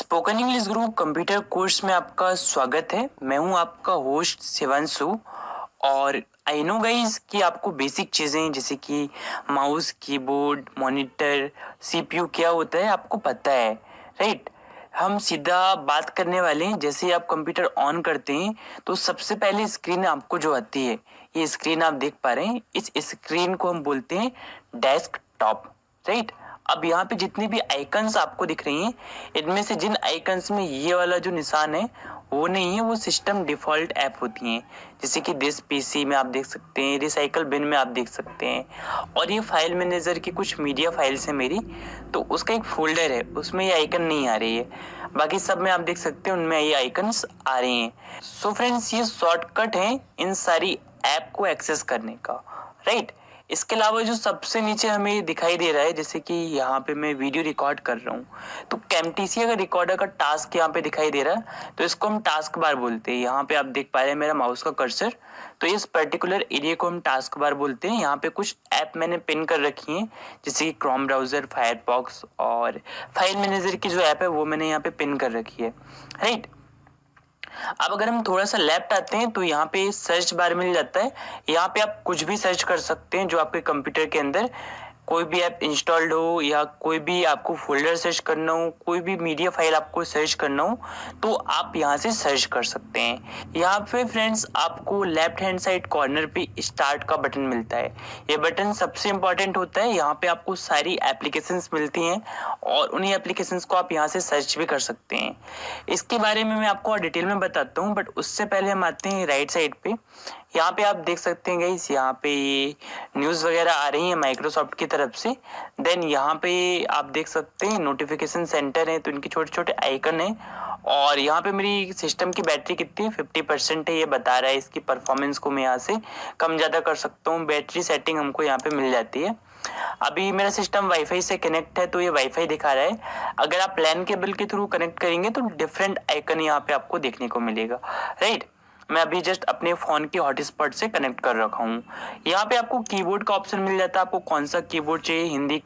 Spoken English group computer course में आपका स्वागत है। मैं हूं आपका होस्ट शिवांशु। और आई नो गाइस कि आपको बेसिक चीज़ें जैसे कि माउस, कीबोर्ड, मॉनिटर, सीपीयू क्या होता है आपको पता है, राइट। हम सीधा बात करने वाले हैं। जैसे ही आप कंप्यूटर ऑन करते हैं तो सबसे पहले स्क्रीन आपको जो आती है, ये स्क्रीन आप देख पा रहे हैं, इस स्क्रीन को हम बोलते हैं डेस्कटॉप, राइट। अब यहाँ पे जितनी भी आइकन्स आपको दिख रही हैं, इनमें से जिन आइकन्स में ये वाला जो निशान है वो नहीं है, वो सिस्टम डिफ़ॉल्ट ऐप होती हैं। जैसे कि दिस पीसी में आप देख सकते हैं, रिसाइकल बिन में आप देख सकते हैं। और ये फाइल मैनेजर की कुछ मीडिया फाइल्स है मेरी, तो उसका एक फोल्डर है, उसमें ये आइकन नहीं आ रही है। बाकी सब में आप देख सकते हैं उनमें ये आइकन्स आ रही हैं। सो फ्रेंड्स, ये शॉर्टकट है इन सारी ऐप को एक्सेस करने का, राइट। इसके अलावा जो सबसे नीचे हमें दिखाई दे रहा है, जैसे कि यहाँ पे मैं वीडियो रिकॉर्ड कर रहा हूँ, तो कैमटीसी अगर रिकॉर्डर का टास्क यहाँ पे दिखाई दे रहा है तो इसको हम टास्क बार बोलते हैं। यहाँ पे आप देख पा रहे हैं मेरा माउस का कर्सर, तो इस पर्टिकुलर एरिया को हम टास्क बार बोलते हैं। यहाँ पे कुछ ऐप मैंने पिन कर रखी हैं, जैसे कि क्रोम ब्राउजर, फायरफॉक्स और फाइल मैनेजर की जो ऐप है वो मैंने यहाँ पे पिन कर रखी है, राइट। अब अगर हम थोड़ा सा लेफ्ट आते हैं तो यहाँ पे सर्च बार मिल जाता है। यहाँ पे आप कुछ भी सर्च कर सकते हैं जो आपके कंप्यूटर के अंदर कोई भी ऐप इंस्टॉल्ड हो, या कोई भी आपको फोल्डर सर्च करना हो, कोई भी मीडिया फाइल आपको सर्च करना हो, तो आप यहाँ से सर्च कर सकते हैं। यहाँ पे फ्रेंड्स आपको लेफ्ट हैंड साइड कॉर्नर पे स्टार्ट का बटन मिलता है। ये बटन सबसे इंपॉर्टेंट होता है। यहाँ पे आपको सारी एप्लीकेशंस मिलती हैं और उन्हीं एप्लीकेशंस को आप यहाँ से सर्च भी कर सकते हैं। इसके बारे में मैं आपको और डिटेल में बताता हूँ, बट उससे पहले हम आते हैं राइट साइड पे। यहाँ पे आप देख सकते हैं गाइस, यहाँ पे न्यूज़ वगैरह आ रही है माइक्रोसॉफ्ट की तरफ से। देन यहाँ पे आप देख सकते हैं नोटिफिकेशन सेंटर है, तो इनके छोटे छोटे आइकन है। और यहाँ पे मेरी सिस्टम की बैटरी कितनी है, 50% है, ये बता रहा है। इसकी परफॉर्मेंस को मैं यहाँ से कम ज़्यादा कर सकता हूँ। बैटरी सेटिंग हमको यहाँ पे मिल जाती है। अभी मेरा सिस्टम वाईफाई से कनेक्ट है तो ये वाईफाई दिखा रहा है। अगर आप लैन केबल के थ्रू कनेक्ट करेंगे तो डिफरेंट आइकन यहाँ पे आपको देखने को मिलेगा, राइट। मैं अभी जस्ट अपने फ़ोन की हॉटस्पॉट से कनेक्ट कर रखा हूँ। यहाँ पे आपको कीबोर्ड का ऑप्शन मिल जाता है, आपको कौन सा कीबोर्ड चाहिए।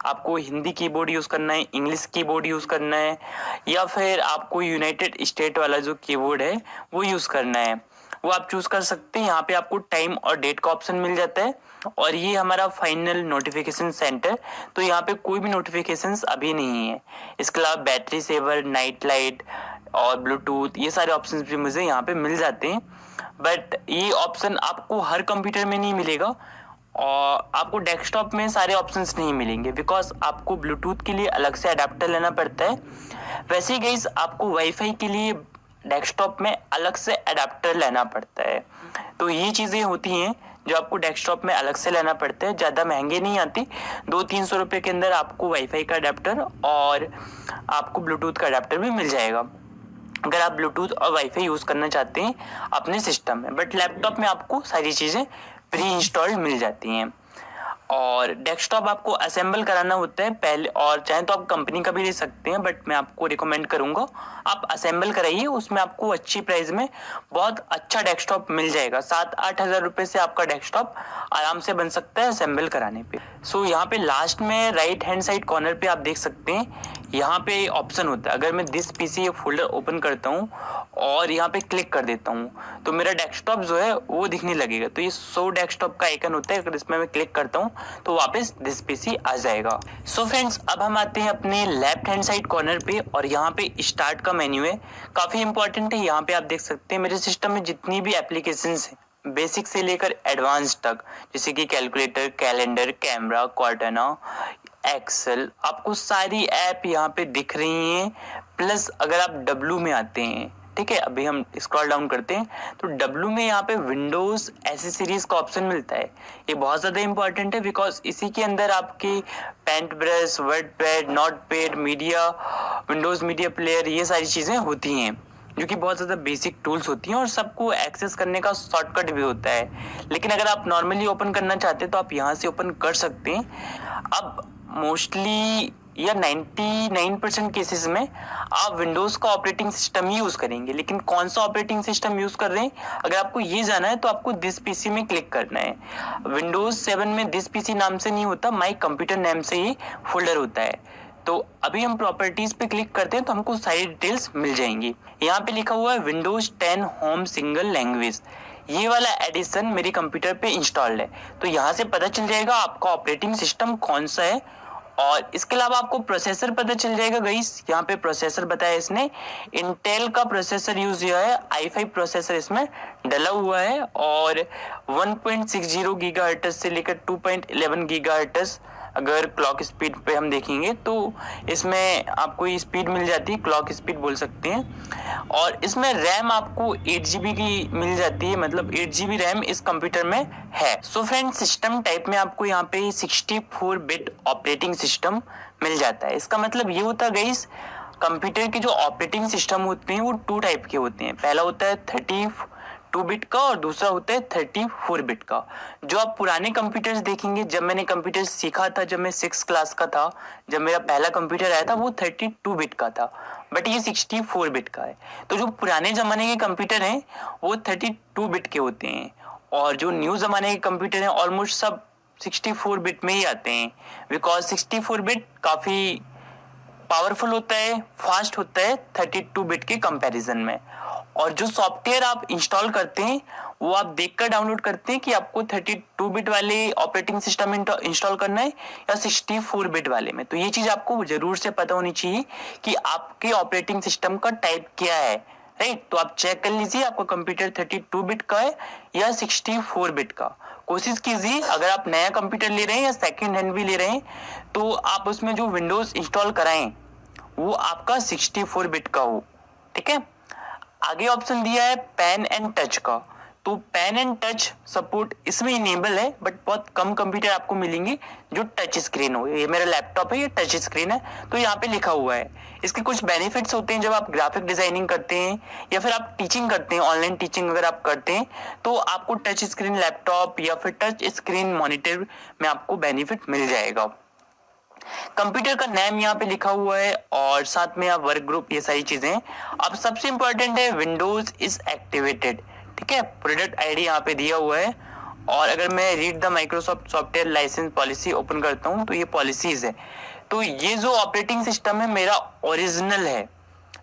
आपको हिंदी कीबोर्ड यूज़ करना है, इंग्लिश कीबोर्ड यूज़ करना है, या फिर आपको यूनाइटेड स्टेट वाला जो कीबोर्ड है वो यूज़ करना है, वो आप चूज़ कर सकते हैं। यहाँ पे आपको टाइम और डेट का ऑप्शन मिल जाता है। और ये हमारा फाइनल नोटिफिकेशन सेंटर, तो यहाँ पे कोई भी नोटिफिकेशंस अभी नहीं है। इसके अलावा बैटरी सेवर, नाइट लाइट और ब्लूटूथ, ये सारे ऑप्शंस भी मुझे यहाँ पे मिल जाते हैं। बट ये ऑप्शन आपको हर कंप्यूटर में नहीं मिलेगा और आपको डेस्कटॉप में सारे ऑप्शंस नहीं मिलेंगे, बिकॉज आपको ब्लूटूथ के लिए अलग से अडेप्टर लेना पड़ता है। वैसे ही गाइस आपको वाईफाई के लिए डेस्कटॉप में अलग से अडेप्टर लेना पड़ता है। तो ये चीज़ें होती हैं जो आपको डेस्कटॉप में अलग से लेना पड़ता है। ज़्यादा महंगे नहीं आती, 200-300 रुपये के अंदर आपको वाईफाई का अडेप्टर और आपको ब्लूटूथ का अडेप्टर भी मिल जाएगा, अगर आप ब्लूटूथ और वाईफाई यूज़ करना चाहते हैं अपने सिस्टम में। बट लैपटॉप में आपको सारी चीज़ें प्री इंस्टॉल्ड मिल जाती हैं। और डेस्कटॉप आपको असेंबल कराना होता है पहले, और चाहे तो आप कंपनी का भी ले सकते हैं, बट मैं आपको रिकमेंड करूंगा आप असेंबल कराइए। उसमें आपको अच्छी प्राइस में बहुत अच्छा डेस्कटॉप मिल जाएगा। 7-8 हज़ार रुपये से आपका डेस्कटॉप आराम से बन सकता है असेंबल कराने पे। सो यहाँ पे लास्ट में राइट हैंड साइड कॉर्नर पे आप देख सकते हैं, यहाँ पे ऑप्शन होता है। अगर मैं दिस पीसी ये फोल्डर ओपन करता हूँ और यहाँ पे क्लिक कर देता हूँ तो मेरा डेस्कटॉप जो है वो दिखने लगेगा। तो ये शो डेस्कटॉप का आइकन होता है, अगर इसमें मैं क्लिक करता हूँ तो वापस दिस पीसी आ जाएगा। सो फ्रेंड्स, अब हम आते हैं अपने लेफ्ट हैंड साइड कॉर्नर पे और यहाँ पे स्टार्ट का मेन्यू है, काफ़ी इंपॉर्टेंट है। यहाँ पे आप देख सकते हैं मेरे सिस्टम में जितनी भी एप्लीकेशंस हैं, बेसिक से लेकर एडवांस तक, जैसे कि calculator, calendar, camera, Cortana, Excel, आपको सारी ऐप यहाँ पे दिख रही हैं। प्लस अगर आप डब्लू में आते हैं, ठीक है, अभी हम स्क्रॉल डाउन करते हैं तो डब्लू में यहाँ पे विंडोज एसेसरीज का ऑप्शन मिलता है। ये बहुत ज़्यादा इंपॉर्टेंट है, बिकॉज इसी के अंदर आपकी paint brush, WordPad, Notepad, media, Windows Media Player, ये सारी चीज़ें होती हैं, जो कि बहुत ज़्यादा बेसिक टूल्स होती हैं और सबको एक्सेस करने का शॉर्टकट भी होता है। लेकिन अगर आप नॉर्मली ओपन करना चाहते हैं तो आप यहाँ से ओपन कर सकते हैं। अब मोस्टली या 99% केसेस में आप विंडोज़ का ऑपरेटिंग सिस्टम ही यूज़ करेंगे। लेकिन कौन सा ऑपरेटिंग सिस्टम यूज़ कर रहे हैं, अगर आपको ये जाना है तो आपको दिस पीसी में क्लिक करना है। विंडोज़ 7 में दिस पीसी नाम से नहीं होता, माई कंप्यूटर नेम से ही फोल्डर होता है। तो अभी हम प्रॉपर्टीज पे क्लिक करते हैं तो हमको सारी डिटेल्स मिल जाएंगी। यहाँ पे लिखा हुआ है विंडोज 10 होम सिंगल लैंग्वेज, ये वाला एडिशन मेरे कंप्यूटर पे इंस्टॉल्ड है। तो यहाँ से पता चल जाएगा आपका ऑपरेटिंग सिस्टम कौन सा है। और इसके अलावा आपको प्रोसेसर पता चल जाएगा गाइस। यहाँ पे प्रोसेसर बताया इसने, इंटेल का प्रोसेसर यूज किया है, i5 प्रोसेसर इसमें डला हुआ है। और 1.60 गीगाहर्ट्ज से लेकर 2.11 गीगाहर्ट्ज अगर क्लॉक स्पीड पे हम देखेंगे तो इसमें आपको ये स्पीड मिल जाती है, क्लॉक स्पीड बोल सकते हैं। और इसमें रैम आपको 8 GB की मिल जाती है, मतलब 8 GB रैम इस कंप्यूटर में है। सो फ्रेंड, सिस्टम टाइप में आपको यहाँ पे 64 बिट ऑपरेटिंग सिस्टम मिल जाता है। इसका मतलब ये होता है गाइस, कंप्यूटर के जो ऑपरेटिंग सिस्टम होते हैं वो 2 टाइप के होते हैं। पहला होता है 32 बिट का और दूसरा होता है 34 बिट का। जो आप पुराने कंप्यूटर्स देखेंगे, जब मैंने कंप्यूटर सीखा था, जब मैं 6 क्लास का था, जब मेरा पहला कंप्यूटर आया था, वो 32 बिट का था, बट ये 64 बिट का है। तो जो पुराने जमाने के कंप्यूटर हैं वो 32 बिट के होते हैं, और जो न्यू जमाने के कंप्यूटर हैं ऑलमोस्ट सब 64 बिट में ही आते हैं, बिकॉज 64 बिट काफ़ी पावरफुल होता है, फास्ट होता है 32 बिट के कंपैरिजन में। और जो सॉफ्टवेयर आप इंस्टॉल करते हैं वो आप देखकर डाउनलोड करते हैं कि आपको 32 बिट वाले ऑपरेटिंग सिस्टम इंस्टॉल करना है या 64 बिट वाले में। तो ये चीज आपको जरूर से पता होनी चाहिए कि आपके ऑपरेटिंग सिस्टम का टाइप क्या है, राइट। तो आप चेक कर लीजिए आपका कंप्यूटर 32 बिट का है या 64 बिट का। कोशिश कीजिए, अगर आप नया कंप्यूटर ले रहे हैं या सेकेंड हैंड भी ले रहे हैं, तो आप उसमें जो विंडोज इंस्टॉल कराएं वो आपका 64 बिट का हो, ठीक है। आगे ऑप्शन दिया है पेन एंड टच का। तो पेन एंड टच सपोर्ट इसमें इनेबल है, बट बहुत कम कंप्यूटर आपको मिलेंगे जो टच स्क्रीन हो। ये मेरा लैपटॉप है, ये टच स्क्रीन है, तो यहाँ पे लिखा हुआ है। इसके कुछ बेनिफिट्स होते हैं जब आप ग्राफिक डिजाइनिंग करते हैं या फिर आप टीचिंग करते हैं, ऑनलाइन टीचिंग अगर आप करते हैं तो आपको टच स्क्रीन लैपटॉप या फिर टच स्क्रीन मॉनिटर में आपको बेनिफिट मिल जाएगा। कंप्यूटर का नेम यहाँ पे लिखा हुआ है और साथ में आप वर्क ग्रुप, ये सारी चीजें। अब सबसे इंपॉर्टेंट है विंडोज इज एक्टिवेटेड, ठीक है। प्रोडक्ट आईडी यहाँ पे दिया हुआ है। और अगर मैं read the Microsoft software license policy open करता हूँ तो ये पॉलिसीज है। तो ये जो ऑपरेटिंग सिस्टम है मेरा ओरिजिनल है,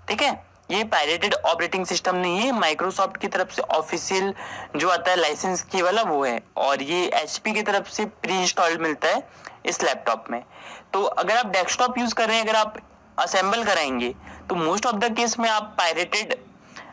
ठीक है। ये पायरेटेड ऑपरेटिंग सिस्टम नहीं है, माइक्रोसॉफ्ट की तरफ से ऑफिशियल जो आता है लाइसेंस की वाला वो है। और ये एचपी की तरफ से प्री इंस्टॉल्ड मिलता है इस लैपटॉप में। तो अगर आप डेस्कटॉप यूज कर रहे हैं, अगर आप असेंबल कराएंगे तो मोस्ट ऑफ द केस में आप पायरेटेड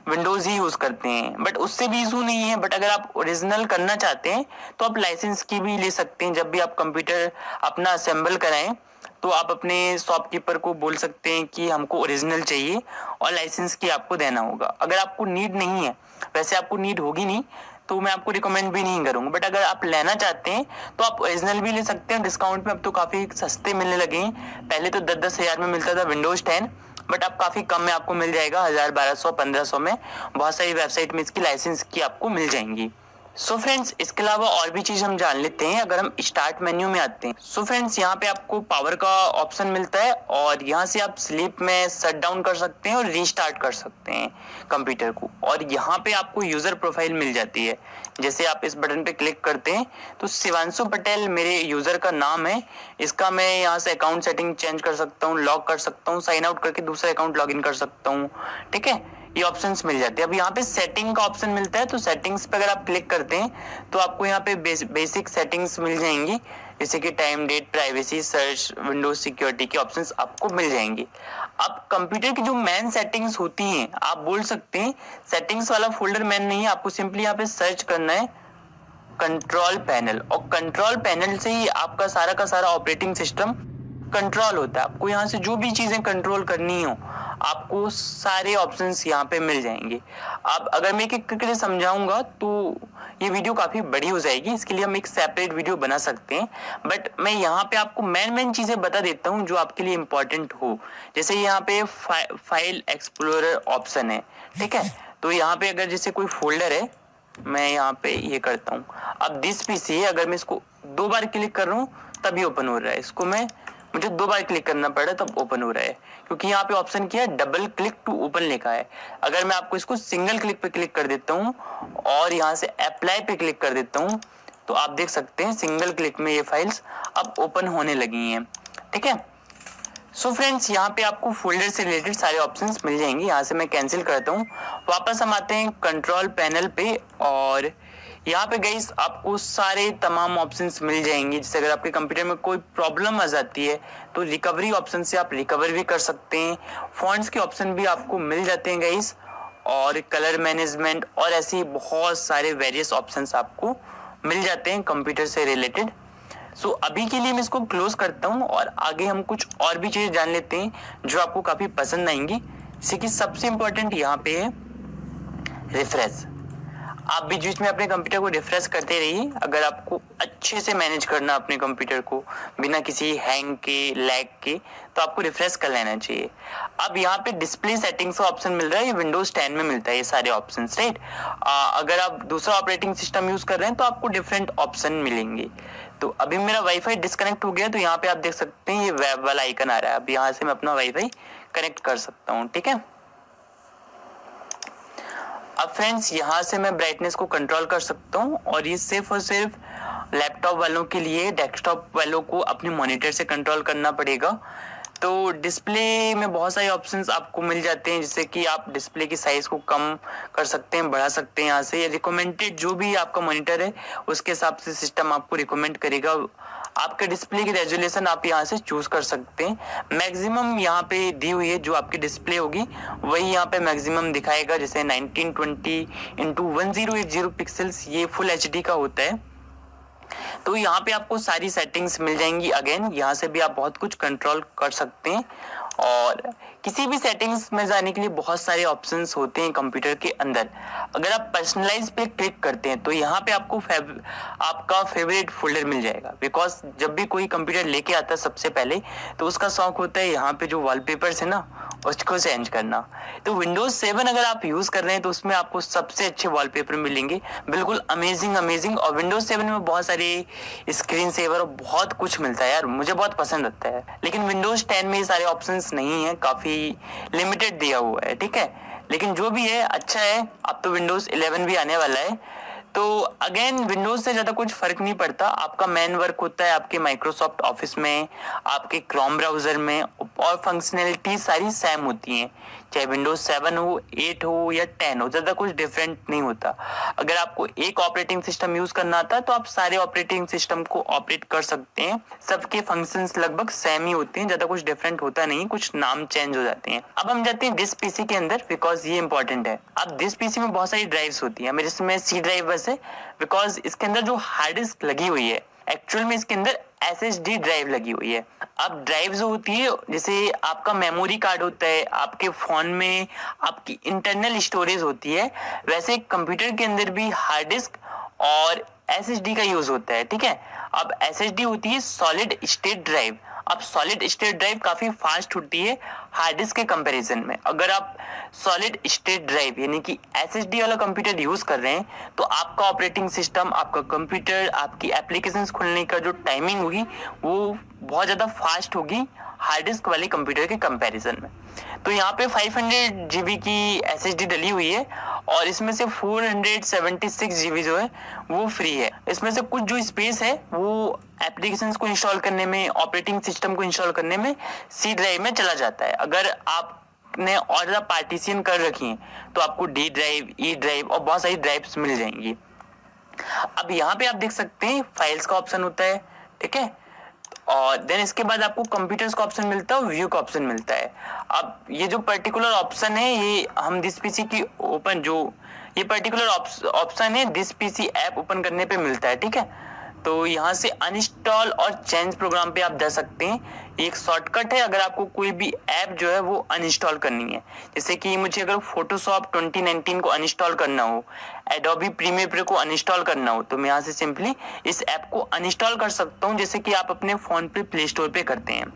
विंडोज ही यूज करते हैं, बट उससे भी इशू नहीं है। बट अगर आप ओरिजिनल करना चाहते हैं तो आप लाइसेंस की भी ले सकते हैं। जब भी आप कंप्यूटर अपना असेंबल कराएं तो आप अपने शॉपकीपर को बोल सकते हैं कि हमको ओरिजिनल चाहिए और लाइसेंस की आपको देना होगा। अगर आपको नीड नहीं है, वैसे आपको नीड होगी नहीं, तो मैं आपको रिकमेंड भी नहीं करूंगा। बट अगर आप लेना चाहते हैं तो आप ओरिजिनल भी ले सकते हैं डिस्काउंट में। अब तो काफी सस्ते मिलने लगे हैं, पहले तो 10-10 हजार में मिलता था विंडोज 10, बट अब काफी कम में आपको मिल जाएगा, 1000, 1200, 1500 में। बहुत सारी वेबसाइट में इसकी लाइसेंस की आपको मिल जाएंगी। सो फ्रेंड्स, इसके अलावा और भी चीज हम जान लेते हैं। अगर हम स्टार्ट मेन्यू में आते हैं, सो फ्रेंड्स यहाँ पे आपको पावर का ऑप्शन मिलता है और यहाँ से आप स्लीप में शट डाउन कर सकते हैं और रीस्टार्ट कर सकते हैं कंप्यूटर को। और यहाँ पे आपको यूजर प्रोफाइल मिल जाती है। जैसे आप इस बटन पे क्लिक करते हैं तो शिवांशु पटेल मेरे यूजर का नाम है। इसका मैं यहाँ से अकाउंट सेटिंग चेंज कर सकता हूँ, लॉक कर सकता हूँ, साइन आउट करके दूसरा अकाउंट लॉग इन कर सकता हूँ, ठीक है। ये ऑप्शंस मिल जाते हैं। अब यहाँ पे सेटिंग का ऑप्शन मिलता है, तो सेटिंग्स पे अगर आप क्लिक करते हैं तो आपको यहाँ पे बेसिक सेटिंग्स मिल जाएंगी, जैसे कि time, date, privacy, search, Windows security के ऑप्शंस आपको मिल जाएंगे। अब कंप्यूटर की जो मेन सेटिंग्स होती हैं, आप बोल सकते हैं सेटिंग्स वाला फोल्डर मेन नहीं है, आपको सिंपली यहाँ पे सर्च करना है कंट्रोल पैनल, और कंट्रोल पैनल से ही आपका सारा का सारा ऑपरेटिंग सिस्टम कंट्रोल होता है। आपको यहाँ से जो भी चीजें कंट्रोल करनी हो आपको सारे ऑप्शंस यहाँ पे मिल जाएंगे। अब अगर मैं एक एक करके समझाऊंगा तो ये वीडियो काफी बड़ी हो जाएगी, इसके लिए हम एक सेपरेट वीडियो बना सकते हैं। बट मैं यहाँ पे आपको मेन चीजें बता देता हूँ जो आपके लिए इंपॉर्टेंट हो। जैसे यहाँ पे फाइल एक्सप्लोरर ऑप्शन है, ठीक है। तो यहाँ पे अगर जैसे कोई फोल्डर है, मैं यहाँ पे ये करता हूँ। अब दिस पीसी है, अगर मैं इसको 2 बार क्लिक कर रहा हूँ तभी ओपन हो रहा है। इसको मुझे 2 बार क्लिक करना पड़ा तब ओपन हो रहा है, क्योंकि यहाँ पे ऑप्शन किया डबल क्लिक टू ओपन लिखा है। अगर मैं आपको इसको सिंगल क्लिक पे क्लिक कर देता हूँ और यहाँ से अप्लाई पे क्लिक कर देता हूँ तो आप देख सकते हैं सिंगल क्लिक में ये फाइल्स अब ओपन होने लगी हैं, ठीक है। सो फ्रेंड्स, यहाँ पे आपको फोल्डर से रिलेटेड सारे ऑप्शंस मिल जाएंगे। यहाँ से मैं कैंसिल करता हूँ, वापस हम आते हैं कंट्रोल पैनल पे और यहाँ पे गाइस आपको सारे तमाम ऑप्शंस मिल जाएंगे। जैसे अगर आपके कंप्यूटर में कोई प्रॉब्लम आ जाती है तो रिकवरी ऑप्शन से आप रिकवर भी कर सकते हैं। फॉन्ट्स के ऑप्शन भी आपको मिल जाते हैं गाइस, और कलर मैनेजमेंट और ऐसे ही बहुत सारे वेरियस ऑप्शंस आपको मिल जाते हैं कंप्यूटर से रिलेटेड। सो अभी के लिए मैं इसको क्लोज करता हूँ और आगे हम कुछ और भी चीजें जान लेते हैं जो आपको काफी पसंद आएंगी। जैसे कि सबसे इंपॉर्टेंट यहाँ पे है रिफ्रेश। आप बीच बीच में अपने कंप्यूटर को रिफ्रेश करते रहिए अगर आपको अच्छे से मैनेज करना अपने कंप्यूटर को बिना किसी हैंग के, लैग के, तो आपको रिफ्रेश कर लेना चाहिए। अब यहाँ पे डिस्प्ले सेटिंग्स का ऑप्शन मिल रहा है, ये विंडोज 10 में मिलता है ये सारे ऑप्शन, राइट। अगर आप दूसरा ऑपरेटिंग सिस्टम यूज कर रहे हैं तो आपको डिफरेंट ऑप्शन मिलेंगे। तो अभी मेरा वाईफाई डिस्कनेक्ट हो गया, तो यहाँ पे आप देख सकते हैं ये वेब वाला आइकन आ रहा है। अब यहाँ से मैं अपना वाईफाई कनेक्ट कर सकता हूँ, ठीक है। अब फ्रेंड्स, यहाँ से मैं ब्राइटनेस को कंट्रोल कर सकता हूँ और ये सिर्फ और सिर्फ लैपटॉप वालों के लिए, डेस्कटॉप वालों को अपने मॉनिटर से कंट्रोल करना पड़ेगा। तो डिस्प्ले में बहुत सारे ऑप्शंस आपको मिल जाते हैं, जैसे कि आप डिस्प्ले की साइज को कम कर सकते हैं, बढ़ा सकते हैं। यहाँ से रिकमेंडेड जो भी आपका मॉनिटर है उसके हिसाब से सिस्टम आपको रिकमेंड करेगा। आपके डिस्प्ले की रेजोल्यूशन आप यहाँ से चूज कर सकते हैं। मैक्सिमम यहाँ पे दी हुई है, जो आपकी डिस्प्ले होगी वही यहाँ पे मैक्सिमम दिखाएगा। जैसे 1920x1080 पिक्सल्स ये फुल एचडी का होता है। तो यहाँ पे आपको सारी सेटिंग्स मिल जाएंगी। अगेन यहाँ से भी आप बहुत कुछ कंट्रोल कर सकते हैं और किसी भी सेटिंग्स में जाने के लिए बहुत सारे ऑप्शंस होते हैं कंप्यूटर के अंदर। अगर आप पर्सनलाइज पे क्लिक करते हैं तो यहाँ पे आपको आपका फेवरेट फोल्डर मिल जाएगा। बिकॉज जब भी कोई कंप्यूटर लेके आता है सबसे पहले तो उसका शौक होता है यहाँ पे जो वॉलपेपर्स है ना उसको चेंज करना। तो विंडोज 7 अगर आप यूज कर रहे हैं तो उसमें आपको सबसे अच्छे वॉलपेपर मिलेंगे, बिल्कुल अमेजिंग। और विंडोज 7 में बहुत सारे स्क्रीन सेवर और बहुत कुछ मिलता है यार, मुझे बहुत पसंद आता है। लेकिन विंडोज 10 में ये सारे ऑप्शंस नहीं है, काफी लिमिटेड दिया हुआ है, ठीक है। लेकिन जो भी है अच्छा है। अब तो विंडोज 11 भी आने वाला है। तो अगेन विंडोज से ज्यादा कुछ फर्क नहीं पड़ता। आपका मेन वर्क होता है आपके माइक्रोसॉफ्ट ऑफिस में, आपके क्रोम ब्राउजर में, और फंक्शनैलिटी सारी सेम होती हैं, चाहे विंडोज 7 हो, 8 हो या 10 हो, ज्यादा कुछ डिफरेंट नहीं होता। अगर आपको एक ऑपरेटिंग सिस्टम यूज करना आता है तो आप सारे ऑपरेटिंग सिस्टम को ऑपरेट कर सकते हैं। सबके फंक्शंस लगभग सेम ही होते हैं, ज्यादा कुछ डिफरेंट होता नहीं, कुछ नाम चेंज हो जाते हैं। अब हम जाते हैं डिस्क पीसी के अंदर, बिकॉज ये इंपॉर्टेंट है। अब डिस्क पीसी में बहुत सारी ड्राइव्स होती है, मेरे इसमें सी ड्राइव बस है, बिकॉज इसके अंदर जो हार्ड डिस्क लगी हुई है एक्चुअल में इसके अंदर एसएसडी ड्राइव लगी हुई है। अब ड्राइव जो होती है, जैसे आपका मेमोरी कार्ड होता है आपके फोन में, आपकी इंटरनल स्टोरेज होती है, वैसे कंप्यूटर के अंदर भी हार्ड डिस्क और एसएसडी का यूज होता है, ठीक है। अब एसएसडी होती है सॉलिड स्टेट ड्राइव। अब सॉलिड स्टेट ड्राइव काफी फास्ट होती है हार्ड डिस्क के कंपैरिजन में। अगर आप सॉलिड स्टेट ड्राइव यानी कि एसएसडी वाला कंप्यूटर यूज कर रहे हैं तो आपका ऑपरेटिंग सिस्टम, आपका कंप्यूटर, आपकी एप्लीकेशंस खुलने का जो टाइमिंग होगी वो बहुत ज्यादा फास्ट होगी हार्ड डिस्क वाले कंप्यूटर के कंपैरिजन में। तो यहाँ पे 500 जीबी की एसएसडी डली हुई है और इसमें से 476 जीबी जो है वो फ्री है। इसमें से कुछ जो स्पेस है वो एप्लीकेशंस को इंस्टॉल करने में, ऑपरेटिंग सिस्टम को इंस्टॉल करने में सी ड्राइव में चला जाता है। अगर आपने और ज्यादा पार्टीशन कर रखी है तो आपको डी ड्राइव, ई ड्राइव और बहुत सारी ड्राइव्स मिल जाएंगी। अब यहाँ पे आप देख सकते हैं फाइल्स का ऑप्शन होता है, ठीक है। और देन इसके बाद आपको कंप्यूटर्स का ऑप्शन मिलता है और व्यू का ऑप्शन मिलता है। अब ये जो पर्टिकुलर ऑप्शन है ये हम दिस पीसी की ओपन, जो ये पर्टिकुलर ऑप्शन है दिस पीसी ऐप ओपन करने पे मिलता है, ठीक है। तो यहाँ से अनइंस्टॉल और चेंज प्रोग्राम पे आप जा सकते हैं। एक शॉर्टकट है अगर आपको कोई भी ऐप जो है वो अनइंस्टॉल करनी है। जैसे कि मुझे अगर फोटोशॉप 2019 को अनइंस्टॉल करना हो, एडोबी प्रीमियर प्रो को अनइंस्टॉल करना हो, तो मैं यहाँ से सिंपली इस ऐप को अनइंस्टॉल कर सकता हूँ, जैसे कि आप अपने फोन पे प्ले स्टोर पे करते हैं।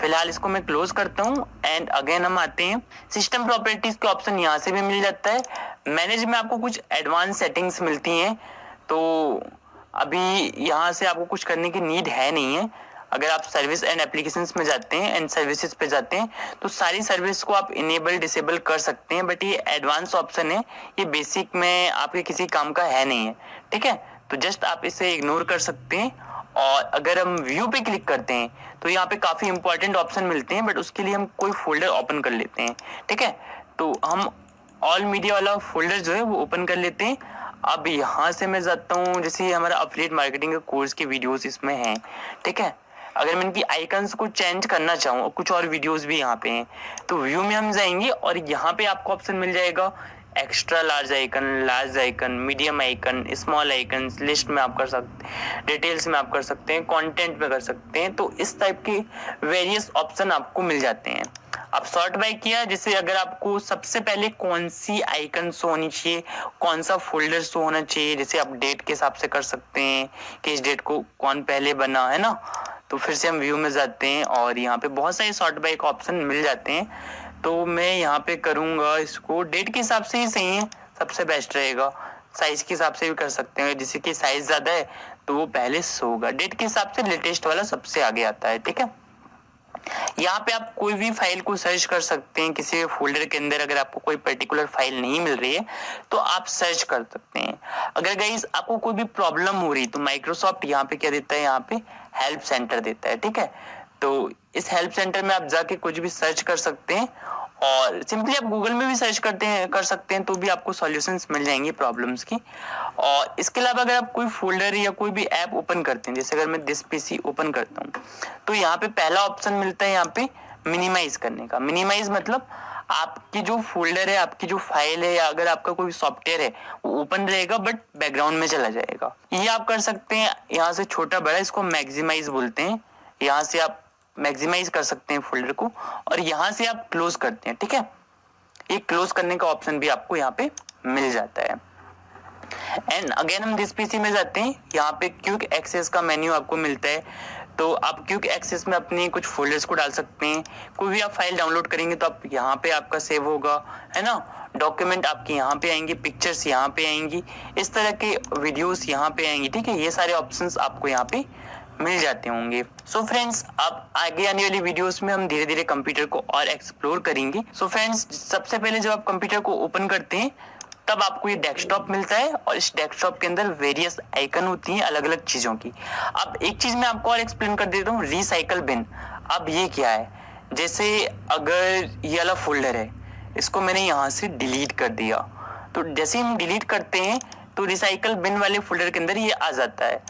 फिलहाल इसको मैं क्लोज करता हूँ एंड अगेन हम आते हैं सिस्टम प्रॉपर्टीज के ऑप्शन, यहाँ से भी मिल जाता है। मैनेज में आपको कुछ एडवांस सेटिंग्स मिलती हैं, तो अभी यहाँ से आपको कुछ करने की नीड है नहीं है। अगर आप सर्विस एंड एप्लीकेशंस में जाते हैं एंड सर्विसेज पे जाते हैं तो सारी सर्विस को आप इनेबल डिसेबल कर सकते हैं, बट ये एडवांस ऑप्शन है, ये बेसिक में आपके किसी काम का है नहीं है, ठीक है। तो जस्ट आप इसे इग्नोर कर सकते हैं और अगर हम व्यू पे क्लिक करते हैं तो यहाँ पे काफ़ी इंपॉर्टेंट ऑप्शन मिलते हैं, बट उसके लिए हम कोई फोल्डर ओपन कर लेते हैं। ठीक है, तो हम ऑल मीडिया वाला फोल्डर जो है वो ओपन कर लेते हैं। अब यहाँ से मैं जाता हूँ, जैसे हमारा अफिलिएट मार्केटिंग का कोर्स के वीडियोस इसमें हैं। ठीक है, अगर मैं इनकी आइकन्स को चेंज करना चाहूँ और कुछ और वीडियोस भी यहाँ पे हैं, तो व्यू में हम जाएंगे और यहाँ पे आपको ऑप्शन मिल जाएगा extra large icon, medium icon, small icon, list में आप कर सकते हैं, डिटेल्स में आप कर सकते हैं, कंटेंट में कर सकते हैं। तो इस टाइप के वेरियस ऑप्शन आपको मिल जाते हैं। अब सॉर्ट बाय किया, जैसे अगर आपको सबसे पहले कौन सी आइकन शो होनी चाहिए, कौन सा फोल्डर शो होना चाहिए, जैसे आप डेट के हिसाब से कर सकते हैं कि इस डेट को कौन पहले बना है ना। तो फिर से हम व्यू में जाते हैं और यहाँ पे बहुत सारे सॉर्ट बाय के ऑप्शन मिल जाते हैं। तो मैं यहाँ पे करूँगा इसको डेट के हिसाब से ही सही है, सबसे बेस्ट रहेगा। साइज के हिसाब से भी कर सकते हैं, जैसे कि साइज ज़्यादा है तो वो पहले शो होगा। डेट के हिसाब से लेटेस्ट वाला सबसे आगे आता है। ठीक है, यहाँ पे आप कोई भी फाइल को सर्च कर सकते हैं किसी फोल्डर के अंदर। अगर आपको कोई पर्टिकुलर फाइल नहीं मिल रही है तो आप सर्च कर सकते हैं। अगर गाइस आपको कोई भी प्रॉब्लम हो रही तो माइक्रोसॉफ्ट यहाँ पे क्या देता है, यहाँ पे हेल्प सेंटर देता है। ठीक है, तो इस हेल्प सेंटर में आप जाके कुछ भी सर्च कर सकते हैं और सिंपली आप गूगल में भी सर्च कर सकते हैं तो भी आपको सॉल्यूशंस मिल जाएंगी प्रॉब्लम्स की। और इसके अलावा अगर आप कोई फोल्डर या कोई भी ऐप ओपन करते हैं, जैसे अगर मैं दिस पीसी ओपन करता हूँ तो यहाँ पे पहला ऑप्शन मिलता है यहाँ पे मिनिमाइज करने का। मिनिमाइज मतलब आपकी जो फोल्डर है, आपकी जो फाइल है, या अगर आपका कोई सॉफ्टवेयर है वो ओपन रहेगा बट बैकग्राउंड में चला जाएगा। ये आप कर सकते हैं यहाँ से छोटा बड़ा, इसको मैक्सिमाइज बोलते हैं। यहाँ से आप मैक्सिमाइज कर सकते हैं फोल्डर को और यहाँ से आप क्लोज करते हैं। ठीक है, ये क्लोज करने का ऑप्शन भी आपको यहाँ पे मिल जाता है। एंड अगेन हम दिस पीसी में जाते हैं, यहाँ पे क्विक एक्सेस का मेन्यू आपको मिलता है। तो आप क्विक एक्सेस में अपने कुछ फोल्डर्स को डाल सकते हैं। कोई भी आप फाइल डाउनलोड करेंगे तो आप यहाँ पे आपका सेव होगा, है ना। डॉक्यूमेंट आपके यहाँ पे आएंगे, पिक्चर्स यहाँ पे आएंगी, इस तरह के वीडियोस यहाँ पे आएंगी। ठीक है, ये सारे ऑप्शंस आपको यहाँ पे मिल जाते होंगे। सो फ्रेंड्स, अब आगे आने वाली वीडियोस में हम धीरे धीरे कंप्यूटर को और एक्सप्लोर करेंगे। सो फ्रेंड्स, सबसे पहले जब आप कंप्यूटर को ओपन करते हैं तब आपको ये डेस्कटॉप मिलता है और इस डेस्कटॉप के अंदर वेरियस आइकन होती हैं अलग अलग चीजों की। अब एक चीज मैं आपको और एक्सप्लेन कर देता हूँ, रिसाइकल बिन। अब ये क्या है, जैसे अगर ये वाला फोल्डर है, इसको मैंने यहाँ से डिलीट कर दिया, तो जैसे हम डिलीट करते हैं तो रिसाइकल बिन वाले फोल्डर के अंदर ये आ जाता है।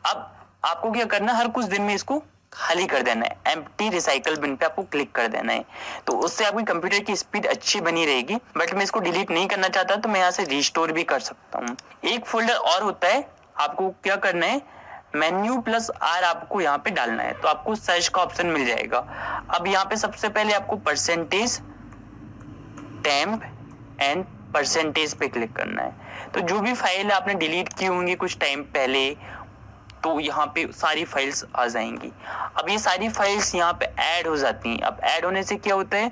अब आपको क्या करना है, हर कुछ दिन में इसको खाली कर देना है, एम्प्टी रिसाइकल बिन पे आपको क्लिक कर देना है। तो उससे आपकी कंप्यूटर की स्पीड अच्छी बनी रहेगी। बट मैं इसको डिलीट नहीं करना चाहता तो मैं यहाँ से रिस्टोर भी कर सकता हूँ। एक फोल्डर और होता है, आपको क्या करना है, मेन्यू प्लस आर आपको यहाँ पे डालना है, तो आपको सर्च का ऑप्शन मिल जाएगा। अब यहाँ पे सबसे पहले आपको परसेंटेज, टेम्प एंड परसेंटेज पे क्लिक करना है। तो जो भी फाइल आपने डिलीट की होंगी कुछ टाइम पहले, तो यहाँ पे सारी फाइल्स आ जाएंगी। अब ये सारी फाइल्स यहाँ पे ऐड हो जाती हैं। अब ऐड होने से क्या होता है,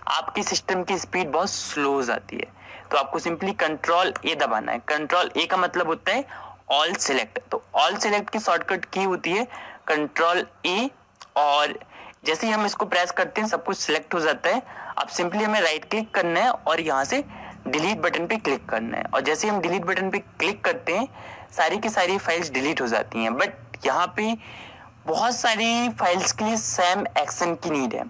आपकी सिस्टम की स्पीड बहुत स्लो हो जाती है। तो आपको सिंपली कंट्रोल ए दबाना है। कंट्रोल ए का मतलब होता है ऑल सिलेक्ट। तो ऑल सिलेक्ट की शॉर्टकट की होती है कंट्रोल ए, और जैसे ही हम इसको प्रेस करते हैं सब कुछ सिलेक्ट हो जाता है। अब सिंपली हमें राइट क्लिक करना है और यहाँ से डिलीट बटन पे क्लिक करना है, और जैसे हम डिलीट बटन पे क्लिक करते हैं सारी की सारी फाइल्स डिलीट हो जाती हैं। बट यहाँ पे बहुत सारी फाइल्स के लिए सेम एक्शन की नीड है,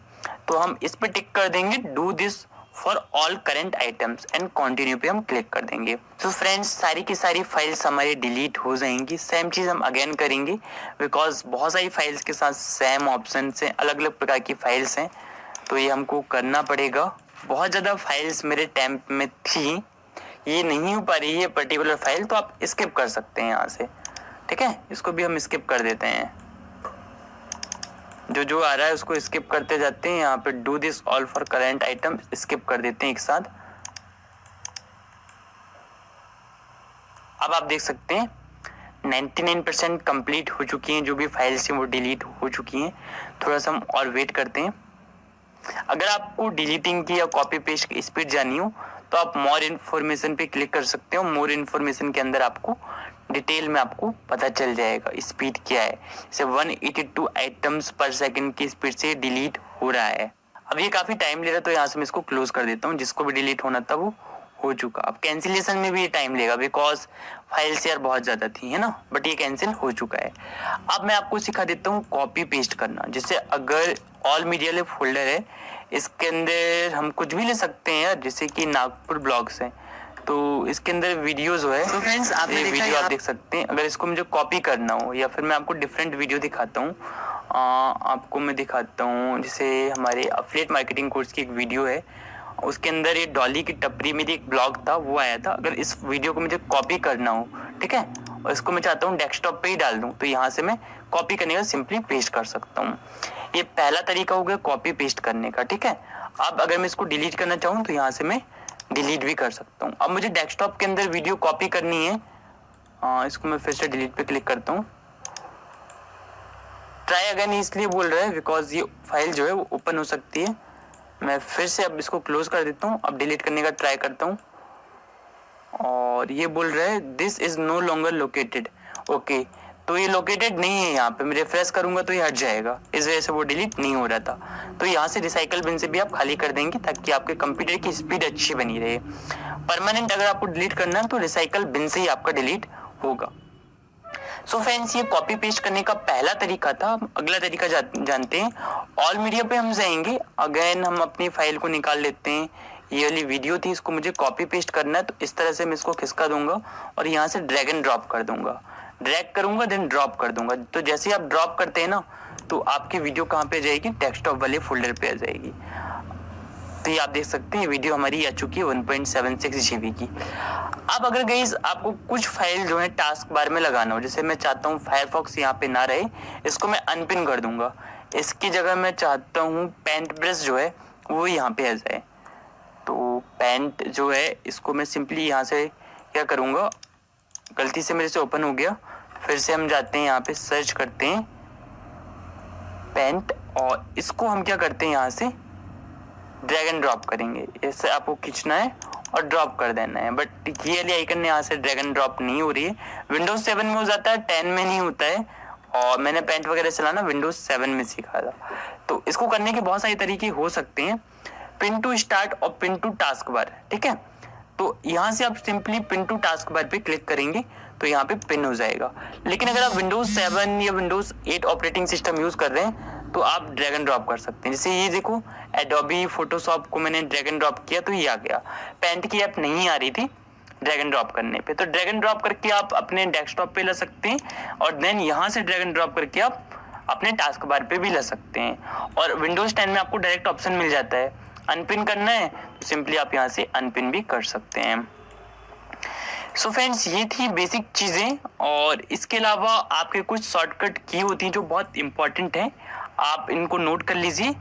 तो हम इस पे टिक कर देंगे, do this for all current items and continue पे हम क्लिक कर देंगे। तो फ्रेंड्स, सारी की सारी फाइल्स हमारी डिलीट हो जाएंगी। सेम चीज़ हम अगेन करेंगे, बिकॉज बहुत सारी फाइल्स के साथ सेम ऑप्शन से अलग अलग प्रकार की फाइल्स हैं, तो ये हमको करना पड़ेगा। बहुत ज़्यादा फाइल्स मेरे टेम्प में थी, ये नहीं हो पा रही है पर्टिकुलर फाइल, तो आप स्किप कर सकते हैं यहाँ से। ठीक है, इसको भी हम स्किप कर देते हैं, जो जो आ रहा है उसको स्किप करते जाते हैं। यहाँ पे do this all for current item skip कर देते हैं एक साथ। अब आप देख सकते हैं 99% कंप्लीट हो चुकी हैं, जो भी फाइल्स हैं वो डिलीट हो चुकी हैं। थोड़ा सा हम और वेट करते हैं। अगर आपको डिलीटिंग की या कॉपी पेस्ट की स्पीड जाननी हो तो आप मोर इन्फॉर्मेशन पे क्लिक कर सकते हो। मोर इन्फॉर्मेशन के अंदर आपको डिटेल में आपको पता चल जाएगा स्पीड क्या है। जैसे 182 आइटम्स पर सेकंड की स्पीड से डिलीट हो रहा है। अब ये काफ़ी टाइम ले रहा है, तो यहाँ से मैं इसको क्लोज कर देता हूँ। जिसको भी डिलीट होना था वो हो चुका। अब कैंसिलेशन में भी ये टाइम लेगा बिकॉज फाइल्स यार बहुत ज़्यादा थी, है ना, बट ये कैंसिल हो चुका है। अब मैं आपको सिखा देता हूँ कॉपी पेस्ट करना। जैसे अगर ऑल मीडिया लिब फोल्डर है, इसके अंदर हम कुछ भी ले सकते हैं यार, जैसे कि नागपुर ब्लॉग्स हैं, तो इसके अंदर वीडियोस है। तो फ्रेंड्स आपने वीडियो आप देख सकते हैं। अगर इसको मुझे कॉपी करना हो या फिर मैं आपको डिफरेंट वीडियो दिखाता हूँ, आपको मैं दिखाता हूँ। जैसे हमारे अफिलिएट मार्केटिंग कोर्स की एक वीडियो है, उसके अंदर ये डॉली की टपरी मेरी एक ब्लॉग था, वो आया था। अगर इस वीडियो को मुझे कॉपी करना हो, ठीक है, और इसको मैं चाहता हूँ डेस्कटॉप पे ही डाल दूँ, तो यहाँ से मैं कॉपी करने का सिंपली पेस्ट कर सकता हूँ। ये पहला तरीका हो गया कॉपी पेस्ट करने का, ठीक है। अब अगर मैं इसको डिलीट करना चाहूँ तो यहाँ से मैं डिलीट भी कर सकता हूँ। अब मुझे डेस्कटॉप के अंदर वीडियो कॉपी करनी है, इसको मैं फिर से डिलीट पे क्लिक करता हूँ। ट्राई अगेन इसलिए बोल रहा है बिकॉज ये फाइल जो है वो ओपन हो सकती है। मैं फिर से अब इसको क्लोज कर देता हूँ। अब डिलीट करने का ट्राई करता हूँ और ये बोल रहा है this is no longer located. Okay, तो ये लोकेटेड नहीं है यहाँ पे। मैं रिफ्रेश करूंगा तो ये हट जाएगा, इस वजह से वो डिलीट नहीं हो रहा था। तो यहाँ से रिसाइकल बिन से भी आप खाली कर देंगे ताकि आपके कंप्यूटर की स्पीड अच्छी बनी रहे। परमानेंट अगर आपको डिलीट करना है तो रिसाइकल बिन से ही आपका डिलीट होगा। सो फ्रेंड्स, ये कॉपी पेस्ट करने का पहला तरीका था। अगला तरीका जानते हैं। ऑल मीडिया पे हम जाएंगे, अगेन हम अपनी फाइल को निकाल लेते हैं। ये वाली वीडियो थी, इसको मुझे कॉपी पेस्ट करना है, तो इस तरह से मैं इसको खिसका दूंगा और यहाँ से ड्रैग एंड ड्रॉप कर दूंगा। ड्रैग करूंगा देन ड्रॉप कर दूंगा। तो जैसे ही आप ड्रॉप करते हैं ना, तो आपकी वीडियो कहाँ पे जाएगी, डेस्कटॉप वाले फोल्डर पे आ जाएगी। तो ये आप देख सकते हैं वीडियो हमारी आ चुकी है 1.76 GB की। अब अगर गाइस आपको कुछ फाइल जो है टास्क बार में लगाना हो, जैसे मैं चाहता हूँ फायरफॉक्स यहाँ पे ना रहे, इसको मैं अनपिन कर दूंगा। इसकी जगह मैं चाहता हूँ पेंट ब्रश जो है वो यहाँ पे आ जाए। तो पेंट जो है इसको मैं सिंपली यहाँ से क्या करूँगा, गलती से मेरे से ओपन हो गया, फिर से हम जाते हैं यहाँ पे सर्च करते हैं पेंट और इसको हम क्या करते हैं यहाँ से ड्रैग एंड ड्रॉप करेंगे। इससे आपको खींचना है और ड्रॉप कर देना है, बट ये वाली आइकन यहाँ से ड्रैग एंड ड्रॉप नहीं हो रही है। विंडोज 7 में हो जाता है, 10 में नहीं होता है। और मैंने पेंट वगैरह चलाना विंडोज 7 में सीखा था। तो इसको करने के बहुत सारे तरीके हो सकते हैं। पिन टू स्टार्ट और पिन टू टास्क बार, ठीक है। तो यहाँ से आप simply pin to task bar पे क्लिक करेंगे तो यहाँ पे पिन हो जाएगा। लेकिन अगर आप विंडोज 7 या विंडोज 8 ऑपरेटिंग सिस्टम यूज कर रहे हैं तो आप ड्रैग एंड ड्रॉप कर सकते हैं। जैसे ये देखो, एडोबी फोटोशॉप को मैंने ड्रैग एंड ड्रॉप किया तो ये आ गया। पेंट की ऐप नहीं आ रही थी ड्रैग एंड ड्रॉप करने पे, तो ड्रैग एंड ड्रॉप करके आप अपने डेस्कटॉप पे ला सकते हैं और देन यहाँ से ड्रैग एंड ड्रॉप करके आप अपने टास्क बार पे भी ला सकते हैं। और विंडोज 10 में आपको डायरेक्ट ऑप्शन मिल जाता है, अनपिन करना है तो सिंपली आप यहाँ से अनपिन भी कर सकते हैं। सो फ्रेंड्स, ये थी बेसिक चीज़ें और इसके अलावा आपके कुछ शॉर्टकट की होती हैं जो बहुत इंपॉर्टेंट हैं, आप इनको नोट कर लीजिए।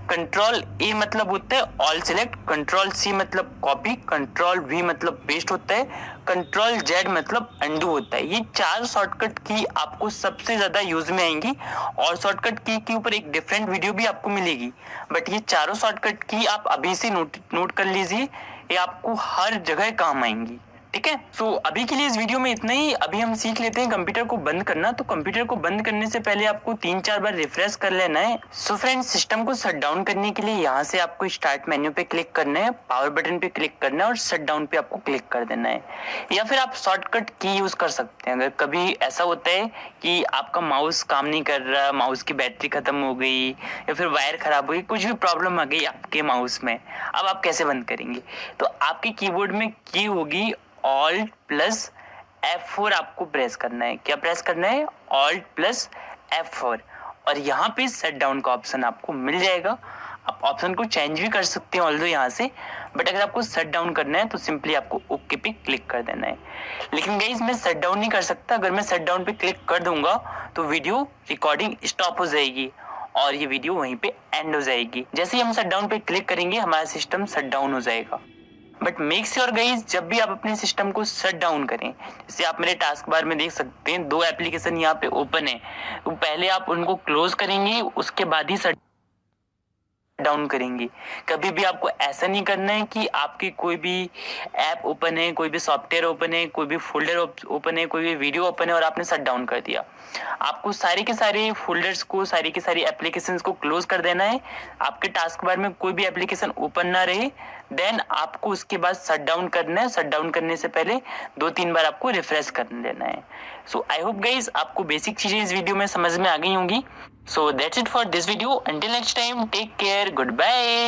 कंट्रोल ए मतलब होता है ऑल सेलेक्ट, कंट्रोल सी मतलब कॉपी, कंट्रोल वी मतलब पेस्ट होता है, कंट्रोल जेड मतलब अंडू होता है। ये 4 शॉर्टकट की आपको सबसे ज्यादा यूज में आएंगी और शॉर्टकट की के ऊपर एक डिफरेंट वीडियो भी आपको मिलेगी। बट ये चारों शॉर्टकट की आप अभी से नोट कर लीजिए, ये आपको हर जगह काम आएंगी, ठीक है। सो अभी के लिए इस वीडियो में इतना ही। अभी हम सीख लेते हैं कंप्यूटर को बंद करना। तो कंप्यूटर को बंद करने से पहले आपको 3-4 बार रिफ्रेश कर लेना है। सो फ्रेंड्स, सिस्टम को शट डाउन करने के लिए यहाँ से आपको स्टार्ट मेन्यू पे क्लिक करना है, पावर बटन पे क्लिक करना है और शट डाउन पे आपको क्लिक कर देना है। या फिर आप शॉर्टकट की यूज कर सकते हैं। अगर कभी ऐसा होता है कि आपका माउस काम नहीं कर रहा, माउस की बैटरी खत्म हो गई या फिर वायर खराब हो गई, कुछ भी प्रॉब्लम आ गई आपके माउस में, अब आप कैसे बंद करेंगे? तो आपके कीबोर्ड में की होगी Alt प्लस F4 आपको प्रेस करना है। क्या प्रेस करना है? Alt प्लस F4 और यहाँ पे शट डाउन का ऑप्शन आपको मिल जाएगा। आप ऑप्शन को चेंज भी कर सकते हैं ऑल्दो यहाँ से, बट अगर आपको शट डाउन करना है तो सिंपली आपको ओके पे क्लिक कर देना है। लेकिन गाइस, मैं शट डाउन नहीं कर सकता। अगर मैं शट डाउन पे क्लिक कर दूंगा तो वीडियो रिकॉर्डिंग स्टॉप हो जाएगी और ये वीडियो वहीं पे एंड हो जाएगी। जैसे ही हम शट डाउन पे क्लिक करेंगे हमारा सिस्टम शट डाउन हो जाएगा। बट मेक श्योर गाइस, जब भी आप अपने सिस्टम को शट डाउन करें, जैसे आप मेरे टास्क बार में देख सकते हैं 2 एप्लीकेशन यहाँ पे ओपन है, तो पहले आप उनको क्लोज करेंगे, उसके बाद ही शट डाउन करेंगे। कभी भी आपको ऐसा नहीं करना है कि आपकी कोई भी ऐप ओपन है, कोई भी सॉफ्टवेयर ओपन है, कोई भी फोल्डर ओपन है, कोई भी वीडियो ओपन है और आपने शट डाउन कर दिया। आपको सारे के सारे फोल्डर्स को, सारी की सारी एप्लीकेशंस को क्लोज कर देना है। आपके टास्क बार में कोई भी एप्लीकेशन ओपन ना रहे, देन आपको उसके बाद शट डाउन करना है। शट डाउन करने से पहले 2-3 बार आपको रिफ्रेश कर देना है। सो आई होप गाइज आपको बेसिक चीजें इस वीडियो में समझ में आ गई होंगी। So that's it for this video. Until next time, take care. Goodbye.